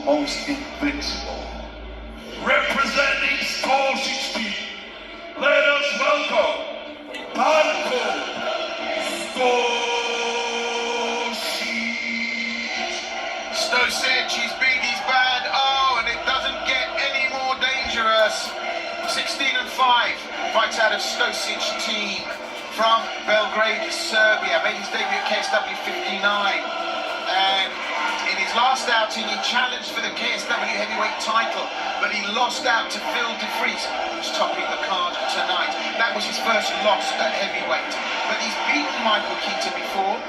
almost invincible. Representing Stošić, let us welcome Hardcore Stošić. Stošić, he's big, he's bad, oh, and it doesn't get any more dangerous. 16-5, fights out of Stošić team from Belgrade, Serbia, made his debut at KSW 59, and in his last outing he challenged for the KSW heavyweight title, but he lost out to Phil de Vries, who's topping the card tonight. That was his first loss at heavyweight, but he's beaten Michael Kita before.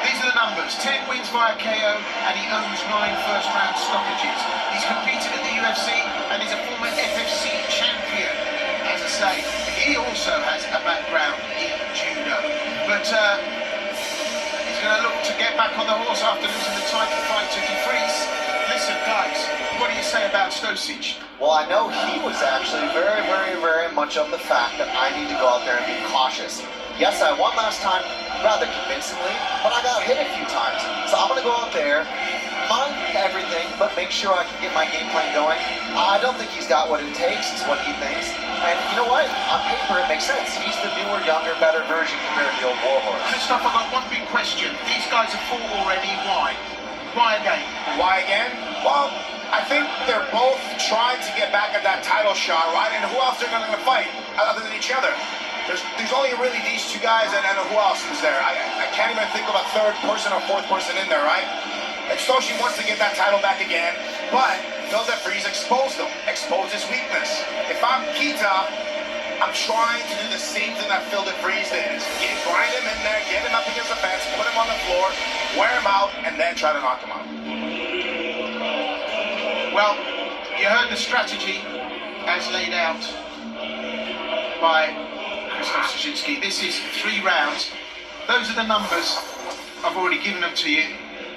These are the numbers: 10 wins via KO, and he owns 9 first-round stoppages. He's competed in the UFC, and he's a former FFC champion. As I say, he also has a background in judo. But he's going to look to get back on the horse after losing the title fight to de Vries. Listen, guys, what do you say about Stošić? Well, I know he was actually very much of the fact that I need to go out there and be cautious. Yes, I won last time rather convincingly, but I got hit a few times. So I'm going to go out there, mind everything, but make sure I can get my game plan going. I don't think he's got what it takes, is what he thinks. And you know what? On paper, it makes sense. He's the newer, younger, better version compared to the old Warhorse. Christoph, I've got one big question. These guys have fought already. Why? Why again? Why again? Well, I think they're both trying to get back at that title shot, right? And who else are going to fight other than each other? There's only really these two guys, and who else is there? I can't even think of a third person or fourth person in there, right? And Stošić wants to get that title back again, but Phil de Vries exposed him, exposed his weakness. If I'm Kita, I'm trying to do the same thing that Phil de Vries did. Grind him in there, get him up against the fence, put him on the floor, wear him out, and then try to knock him out. Well, you heard the strategy as laid out by Krzysztof Stošić. This is 3 rounds. Those are the numbers. I've already given them to you,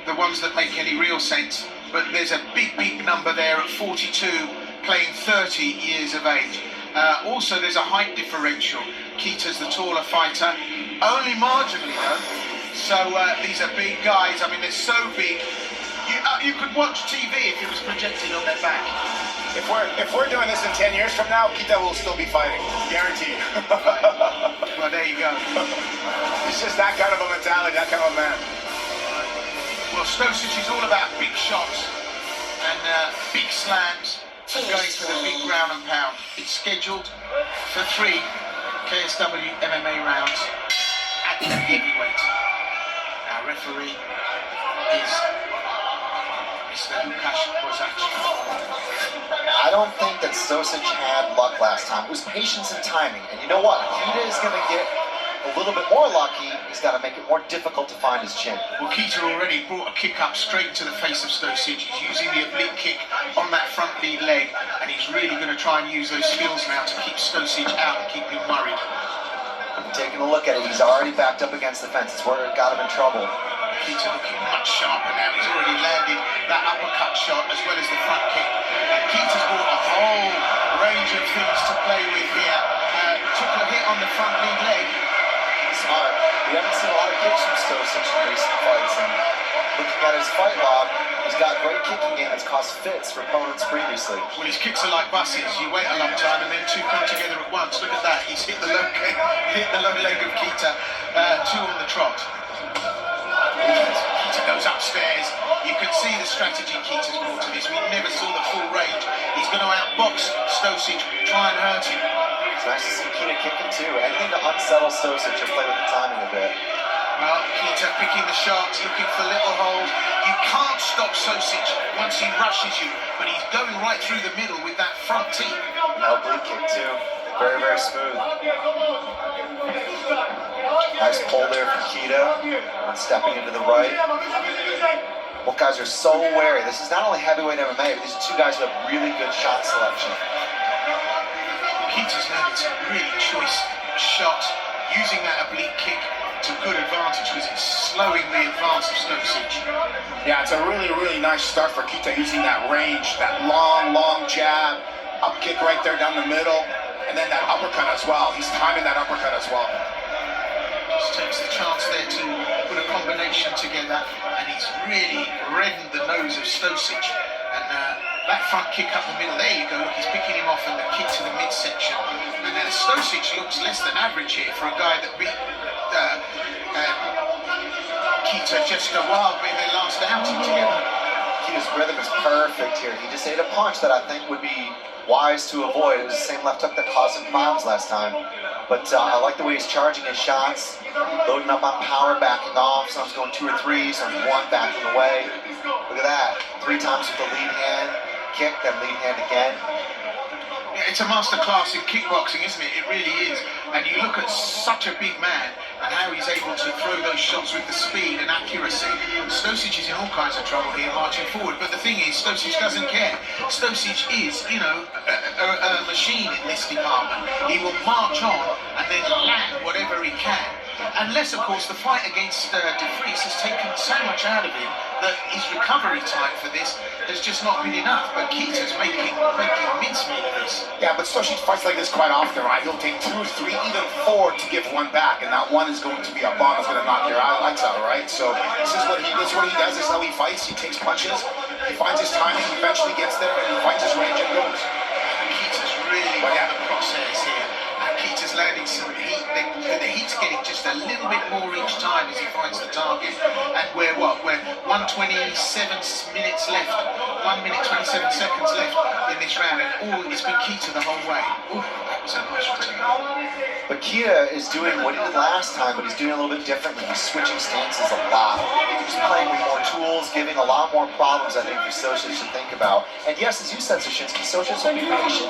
the ones that make any real sense. But there's a big number there at 42, playing 30 years of age. Also, there's a height differential. Kita's the taller fighter, only marginally though. So these are big guys. I mean, they're so big. You could watch TV if it was projected on their back. If we're doing this in 10 years from now, Kita will still be fighting, guaranteed. Well, there you go. He's just that kind of a mentality, that kind of a man. Well, Stošić is all about big shots and big slams and going for the big ground and pound. It's scheduled for 3 KSW MMA rounds at heavyweight. Our referee is Mr. Łukasz Bozacz. I don't think that Stošić had luck last time. It was patience and timing. And you know what? Kita is going to get a little bit more lucky. He's got to make it more difficult to find his chin. Well, Kita already brought a kick up straight into the face of Stošić. He's using the oblique kick on that front lead leg, and he's really going to try and use those skills now to keep Stošić out and keep him worried. Taking a look at it, he's already backed up against the fence. It's where it got him in trouble. Kita looking much sharper now. He's already landed that uppercut shot as well as the front kick. And Kita's brought a whole range of things to play with here. Took a hit on the front lead leg. Smart. We haven't seen a lot of kicks from Stošić in recent fights. And looking at his fight log, he's got great kicking game that's caused fits for opponents previously. Well, his kicks are like buses. You wait a long time and then 2 come together at once. Look at that. He's hit the low leg of Kita. 2 on the trot. Kita goes upstairs. You can see the strategy Kita's brought to this. We never saw the full range. He's going to outbox Stošić, try and hurt him. It's nice to see Kita kicking too. Anything to unsettle Stošić or play with the timing a bit. Well, Kita picking the shots, looking for little holes. You can't stop Stošić once he rushes you, but he's going right through the middle with that front teeth. An oblique kick too. Very smooth. Nice pull there from Kita. And stepping into the right. Both guys are so wary. This is not only heavyweight MMA, but these are 2 guys who have really good shot selection. Kita's landed some really choice shots, using that oblique kick to good advantage because it's slowing the advance of Stošić. Yeah, it's a really nice start for Kita, using that range, that long jab, up kick right there down the middle, and then that uppercut as well. He's timing that uppercut as well. Just takes the chance there to put a combination together, and he's really reddened the nose of Stošić. That front kick up the middle, there you go, look, he's picking him off, and the kick to the midsection. And Stošić looks less than average here for a guy that beat Kita just a while in their last outing together. Kita's rhythm is perfect here. He just ate a punch that I think would be wise to avoid. It was the same left hook that caused him problems last time. But I like the way he's charging his shots, loading up on power, backing off. Some's going 2 or 3, some's 1 backing away. Look at that. 3 times with the lead hand kick, then lead hand again. Yeah, it's a masterclass in kickboxing, isn't it? It really is. And you look at such a big man and how he's able to throw those shots with the speed and accuracy. Stošić is in all kinds of trouble here marching forward. But the thing is, Stošić doesn't care. Stošić is, you know, a machine in this department. He will march on and then land whatever he can. Unless, of course, the fight against De Vries has taken so much out of him that his recovery time for this has just not been enough. But Kita's making mincemeat of this. Yeah, but Stošić fights like this quite often, right? He'll take 2 or 3, even 4 to give 1 back, and that 1 is going to be a bomb that's going to knock your lights out, right? So this is what he does. This is how he fights. He takes punches, he finds his timing, he eventually gets there, and he finds his range and goes. Kita's really got the crosshairs here. And Kita's landing some heat. The heat's getting just a little bit more each time as he finds the target. And we're 127 minutes left. 1 minute 27 seconds left in this round, and it's been Kita the whole way. That was a nice return. But Kita is doing what he did last time, but he's doing a little bit differently. He's switching stances a lot. He's playing with more tools, giving a lot more problems, I think, for Stošić to think about. And yes, as you said, Soshinsky, Stošić will be patient.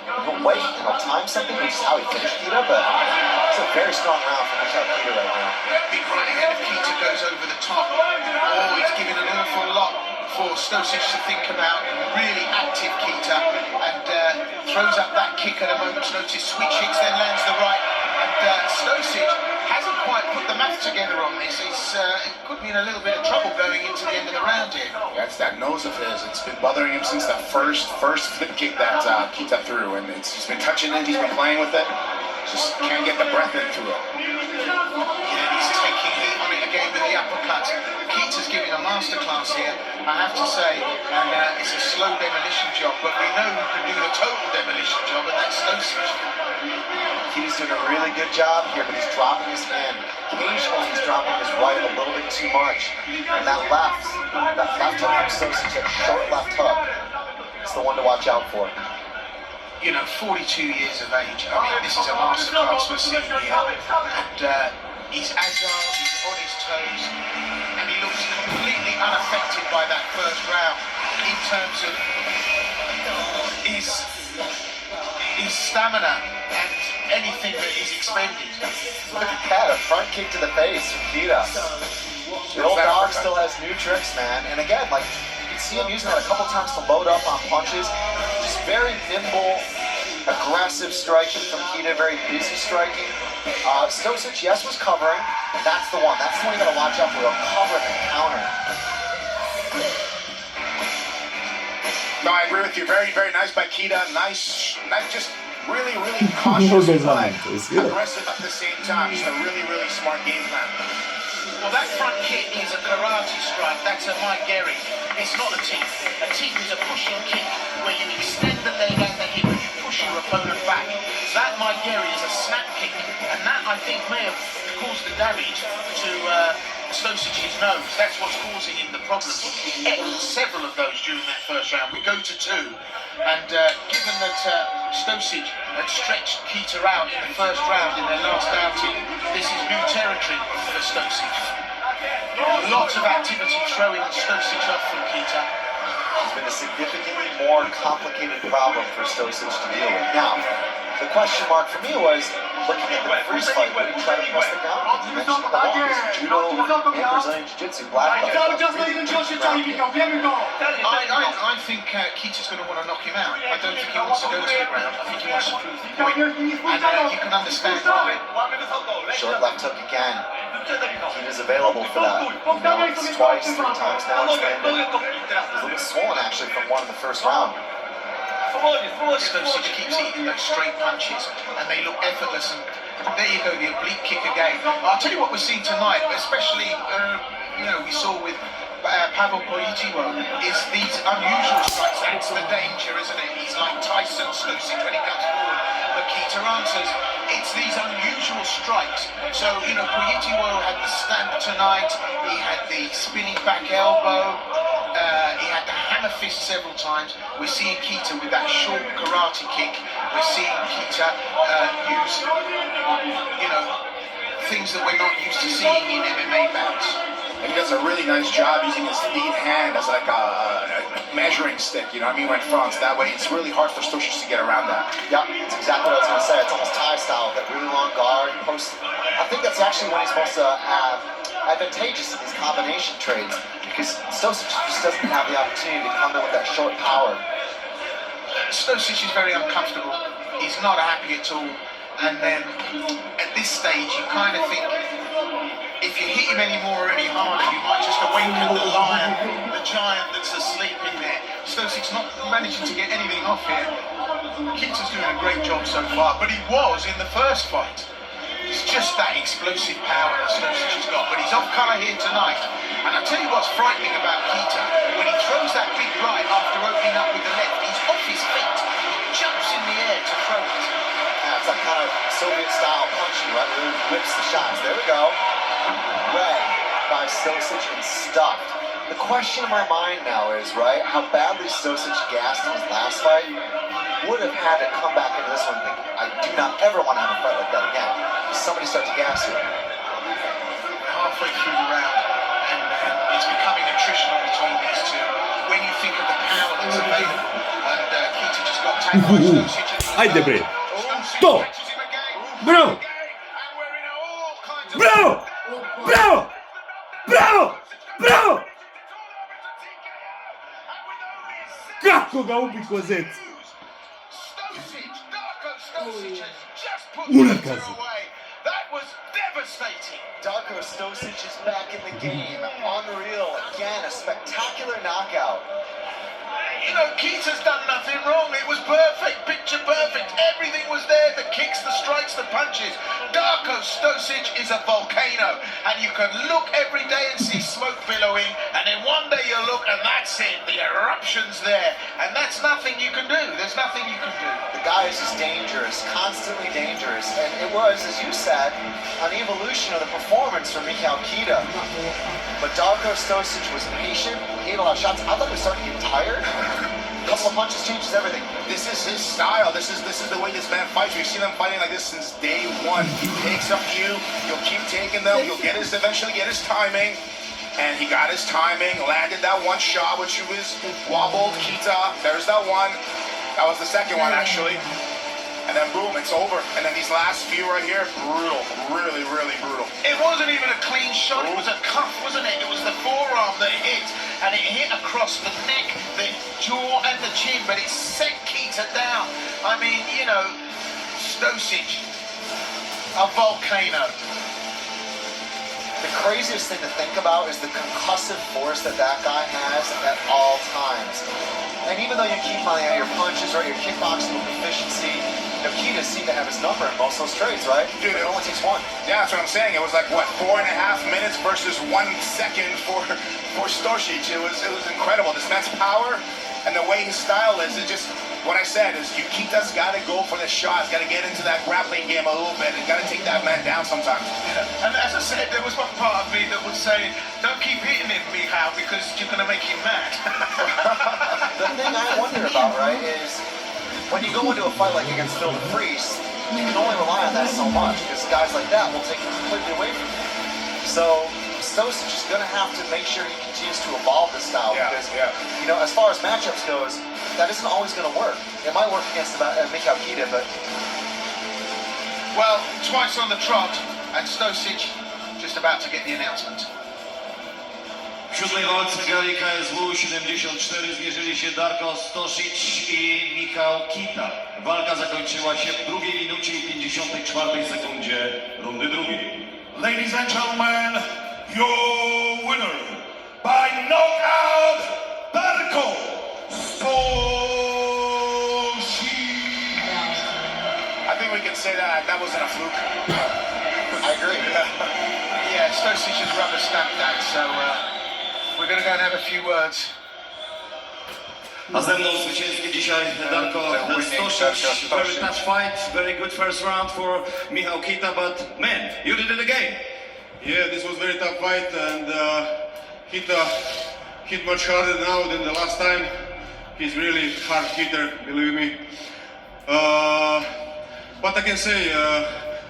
He'll wait and he'll time something, which is how he finished Kita, but it's a very strong round for Michal Kita right now. Big right hand of Kita goes over the top. Oh, he's giving an awful lot for Stošić to think about. Really active Kita, and throws up that kick at a moment's notice. Switch hits, then lands the right. And Stošić hasn't quite put the math together on this. He could be in a little bit of trouble going into the end of the round here. That's that nose of his. It's been bothering him since that first flip kick that Kita threw, and it's just been touching it. He's been playing with it. Just can't get the breath in through it. Yeah, he's taking heat on it again with the uppercut. Kita's giving a masterclass here, I have to say, and it's a slow demolition job, but we know who can do the total demolition job, and that's Stošić. Kita's doing a really good job here, but he's dropping his hand. Occasionally he's dropping his right a little bit too much. And that left hook from Stošić, that short left hook, is the one to watch out for. You know, 42 years of age. I mean, this is a masterclass we're seeing here. And he's agile, he's on his toes, and he looks completely unaffected by that first round in terms of his stamina and anything that is expended. Look at that, a front kick to the face from Kita. The old dog still has new tricks, man. And again, like, you can see him using that a couple times to load up on punches. Just very nimble, aggressive striking from Kita, very busy striking. Stošić, yes, was covering. That's the one. That's the one you gotta watch out for. He'll cover and counter. No, I agree with you. Very, very nice by Kita. Nice, just really, really cautious, but aggressive at the same time. Just a really, really smart game plan. Well, that front kick is a karate strike. That's a Mike Gehry. It's not a teep. A teep is a pushing kick where you extend the leg and the hip and you push your opponent back. That Mike Gehry is a snap kick, and that, I think, may have caused the damage to Stošić's nose. That's what's causing him the problems. He ate several of those during that first round. We go to 2, and given that Stošić had stretched Kita out in the first round in their last outing, this is new territory for Stošić. A lot of activity throwing Stošić off from Kita. It's been a significantly more complicated problem for Stošić to deal with. Now, the question mark for me was, looking at the first fight, would he try to press the ground? You mentioned the longest judo and Brazilian Jiu-Jitsu, black belt. I think Kita's going to want to knock him out. I don't think he wants to go to the ground. I think he wants to prove the point. And you can understand why. Short left hook again. Kita's available for that. You know, it's twice, 3 times now. It's landed. He's a little bit swollen, actually, from one in the first round. Stošić keeps eating those straight punches, and they look effortless. And there you go, the oblique kick again. I'll tell you what we're seeing tonight, especially we saw with Pavel Poitiwo is these unusual strikes. That's the danger, isn't it? He's like Tyson Stošić when he comes forward. But Kita answers, it's these unusual strikes. So, you know, Poitiwo had the stamp tonight. He had the spinning back elbow. He had the hammer fist several times. We're seeing Kita with that short karate kick. We're seeing Kita use, you know, things that we're not used to seeing in MMA bouts. And he does a really nice job using his lead hand as like a measuring stick, you know what I mean, when fronts. That way it's really hard for Stošić to get around that. Yeah, that's exactly what I was going to say. It's almost Thai style, that really long guard, post. I think that's actually when he's supposed to have advantageous in these combination trades, because Stošić just doesn't have the opportunity to come in with that short power. Stošić is very uncomfortable. He's not happy at all. And then at this stage, you kind of think, if you hit him any more or any harder, you might just awaken the lion, the giant that's asleep in there. Stošić not managing to get anything off here. Kita's doing a great job so far, but he was in the first fight. It's just that explosive power that Stošić has got, but he's off colour here tonight. And I'll tell you what's frightening about Kita, when he throws that big right after opening up with the left, he's off his feet. He jumps in the air to throw it. Yeah, it's that kind of Soviet-style punching, right? Where he whips the shots. There we go. Read by Stošić and stuffed. The question in my mind now is, right, how badly Stošić gassed in his last fight. Would have had to come back into this one thinking, I do not ever want to have a fight like that again. Somebody start to gas you. Halfway through the round, and it's becoming attritional between these two. When you think of the power that's available, and Kita just got tagged by Stošić. Ajde bre. Stošić To. catches him again. Bravo. And we're in all kinds of... Bravo! Bravo! Bravo! Bravo! Kako ga ubi ko zec? Stošić, Darko Stošić has just put Unakazi. Kita away. That was devastating. Darko Stošić is back in the game. Unreal. Again, a spectacular knockout. You know, Kita's done nothing wrong. It was perfect, picture perfect. Everything was there. The kicks, the strikes, the punches. Darko Stošić is a volcano. And you can look every day and see smoke billowing. And then one day you look and that's it. The eruption's there. And that's nothing you can do. There's nothing you can do. The guy is just dangerous, constantly dangerous. And it was, as you said, an evolution of the performance from Mikhail Kita. But Darko Stošić was patient. He had a lot of shots. I thought he was starting to get tired. A couple of punches changes everything. This is his style. This is the way this man fights. We've seen him fighting like this since day one. He takes up you. You'll keep taking them. You'll eventually get his timing. And he got his timing. Landed that one shot, which was wobbled Kita. There's that one. That was the second one actually. And then boom, it's over. And then these last few right here, brutal. Really, really brutal. It wasn't even a clean shot, it was a cuff, wasn't it? It was the forearm that hit, and it hit across the neck, the jaw, and the chin, but it sent Kita down. I mean, you know, Stošić, a volcano. The craziest thing to think about is the concussive force that guy has at all times. And even though you keep on your punches, right, your kickboxing efficiency, you know, Kita seemed to have his number in most of those trades, right? Dude, it only takes one. Yeah, that's what I'm saying. It was like, what, 4.5 minutes versus 1 second for Stošić. It was incredible. This man's power and the way his style is, it just, what I said is, Kita's got to go for the shots, got to get into that grappling game a little bit, and got to take that man down sometimes. And as I said, there was one part of me that was saying, don't keep hitting him, Michal, because you're going to make him mad. The thing I wonder about, right, is when you go into a fight like against Phil DeFries, you can only rely on that so much, because guys like that will take it completely away from you. So Stošić is going to have to make sure he continues to evolve this style, because, you know, as far as matchups goes, that isn't always going to work. It might work against Mikhail Kita, but... Well, twice on the trot, and Stošić just about to get the announcement. W siódmej walce w gali KSW 74 zmierzyli się Darko Stošić i Michał Kita. Walka zakończyła się w 2 minucie i 54 sekundzie rundy drugiej. Ladies and gentlemen, your winner by knockout, Darko Stošić. I think we can say that wasn't a fluke. I agree. Yeah, Stošić has rubber stamped that, so we're going to go and have a few words. A ze mną zwycięski dzisiaj Darko Stošić. Very tough fight, very good first round for Michał Kita, but man, you did it again. Yeah, this was very tough fight, and Kita hit much harder now than the last time. He's really hard hitter, believe me. What I can say,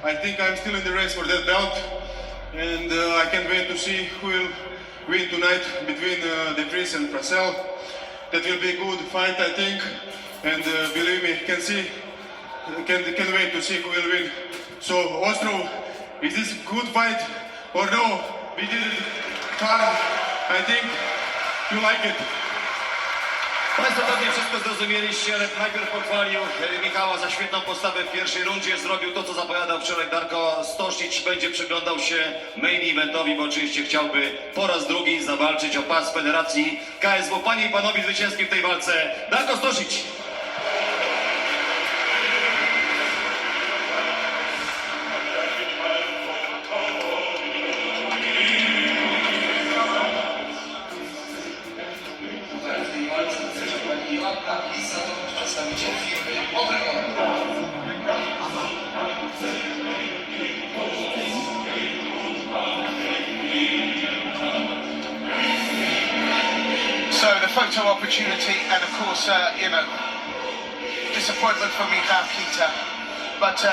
I think I'm still in the race for that belt, and I can't wait to see who will win tonight between De Vries and Francel. That will be a good fight, I think, and believe me, can wait to see who will win. So, Ostro, is this a good fight or no? We did it hard. I think you like it. Państwo pewnie wszystko zrozumieliście, ale najpierw pochwalił Michała za świetną postawę w pierwszej rundzie. Zrobił to, co zapowiadał wczoraj Darko Stošić. Będzie przyglądał się main eventowi, bo oczywiście chciałby po raz drugi zawalczyć o pas Federacji KSW. Panie i panowie, zwycięskim w tej walce Darko Stošić. So the photo opportunity, and of course, disappointment for Michał Kita. But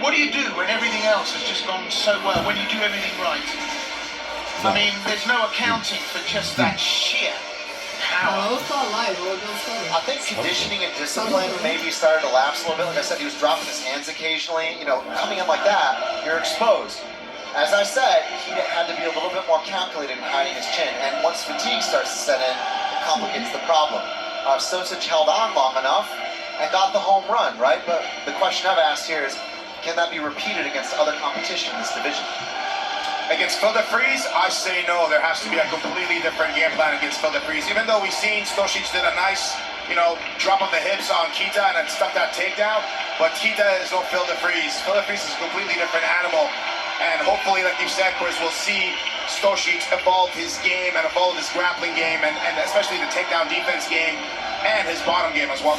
what do you do when everything else has just gone so well? When you do everything right? I mean, there's no accounting for just that sheer power. I think conditioning and discipline maybe started to lapse a little bit. Like I said, he was dropping his hands occasionally. You know, coming in like that, you're exposed. As I said, he had to be a little bit more calculated in hiding his chin. And once fatigue starts to set in, it complicates the problem. Stošić held on long enough and got the home run, right? But the question I've asked here is, can that be repeated against other competition in this division? Against Phil De Vries, I say no. There has to be a completely different game plan against Phil De Vries. Even though we've seen Stošić did a nice, drop of the hips on Kita and then stuck that takedown, but Kita is no Phil De Vries. Phil De Vries is a completely different animal. And hopefully, like you said, Chris, we'll see Stošić evolve his game and evolve his grappling game and especially the takedown defense game and his bottom game as well.